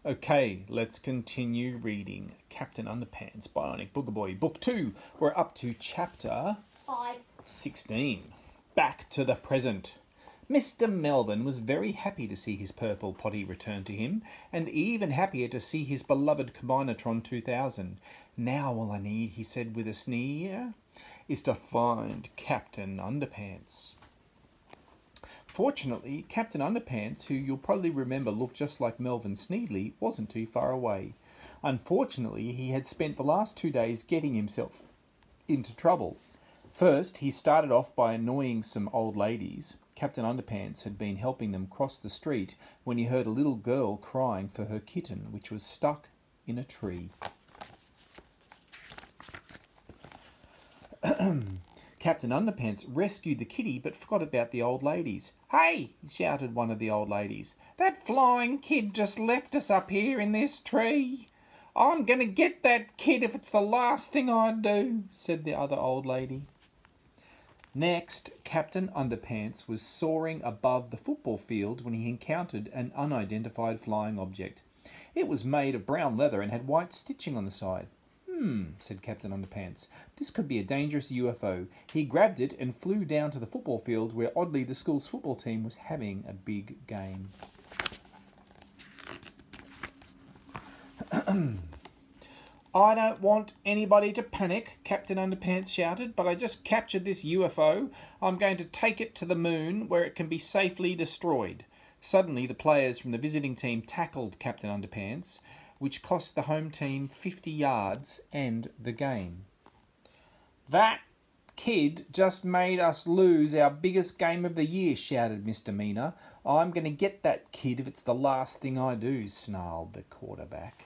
Okay, let's continue reading Captain Underpants, Bionic Booger Boy, Book 2. We're up to Chapter 16. Back to the present. Mr. Melvin was very happy to see his purple potty return to him, and even happier to see his beloved Combinatron 2000. Now all I need, he said with a sneer, is to find Captain Underpants. Fortunately, Captain Underpants, who you'll probably remember looked just like Melvin Sneedley, wasn't too far away. Unfortunately, he had spent the last 2 days getting himself into trouble. First, he started off by annoying some old ladies. Captain Underpants had been helping them cross the street when he heard a little girl crying for her kitten, which was stuck in a tree. Captain Underpants rescued the kitty but forgot about the old ladies. "Hey!" shouted one of the old ladies. "That flying kid just left us up here in this tree. I'm going to get that kid if it's the last thing I do," said the other old lady. Next, Captain Underpants was soaring above the football field when he encountered an unidentified flying object. It was made of brown leather and had white stitching on the side. Said Captain Underpants. This could be a dangerous UFO. He grabbed it and flew down to the football field where oddly the school's football team was having a big game. "I don't want anybody to panic," Captain Underpants shouted, "but I just captured this UFO. I'm going to take it to the moon where it can be safely destroyed." Suddenly the players from the visiting team tackled Captain Underpants, which cost the home team 50 yards and the game. "That kid just made us lose our biggest game of the year," shouted Mr. Meaner. "I'm going to get that kid if it's the last thing I do," snarled the quarterback.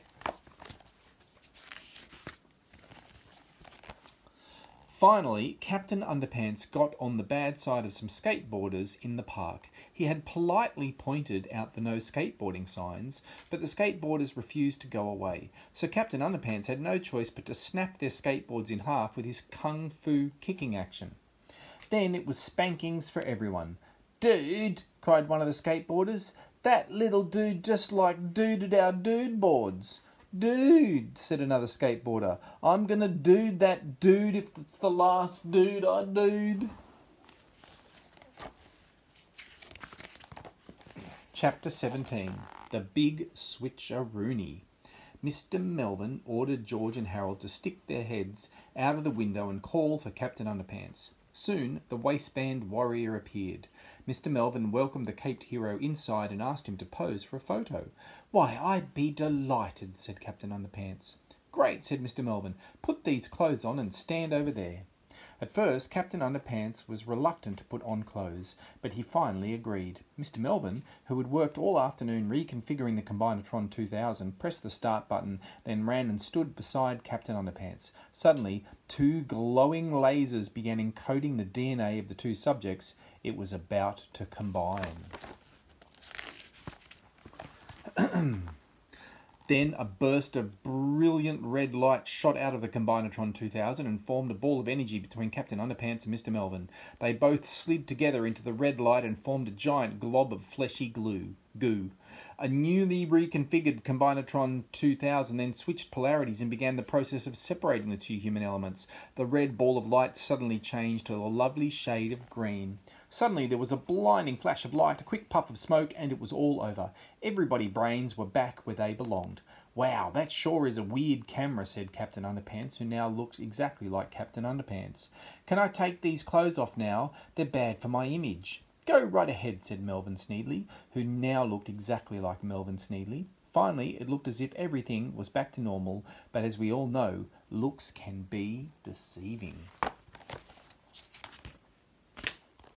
Finally, Captain Underpants got on the bad side of some skateboarders in the park. He had politely pointed out the no skateboarding signs, but the skateboarders refused to go away. So Captain Underpants had no choice but to snap their skateboards in half with his kung fu kicking action. Then it was spankings for everyone. "Dude," cried one of the skateboarders, "that little dude just like duded our dude boards." "Dude," said another skateboarder, "I'm gonna dude that dude if it's the last dude I dude." Chapter 17. The Big Switcheroonie. Mr. Melvin ordered George and Harold to stick their heads out of the window and call for Captain Underpants. Soon the waistband warrior appeared. Mr. Melvin welcomed the caped hero inside and asked him to pose for a photo. "Why, I'd be delighted," said Captain Underpants. "Great," said Mr. Melvin. "Put these clothes on and stand over there." At first, Captain Underpants was reluctant to put on clothes, but he finally agreed. Mr. Melvin, who had worked all afternoon reconfiguring the Combinatron 2000, pressed the start button, then ran and stood beside Captain Underpants. Suddenly, 2 glowing lasers began encoding the DNA of the 2 subjects. It was about to combine. Then a burst of brilliant red light shot out of the Combinatron 2000 and formed a ball of energy between Captain Underpants and Mr. Melvin. They both slid together into the red light and formed a giant glob of fleshy goo. A newly reconfigured Combinatron 2000 then switched polarities and began the process of separating the 2 human elements. The red ball of light suddenly changed to a lovely shade of green. Suddenly there was a blinding flash of light, a quick puff of smoke, and it was all over. Everybody's brains were back where they belonged. "Wow, that sure is a weird camera," said Captain Underpants, who now looks exactly like Captain Underpants. "Can I take these clothes off now? They're bad for my image." "Go right ahead," said Melvin Sneedley, who now looked exactly like Melvin Sneedley. Finally, it looked as if everything was back to normal, but as we all know, looks can be deceiving.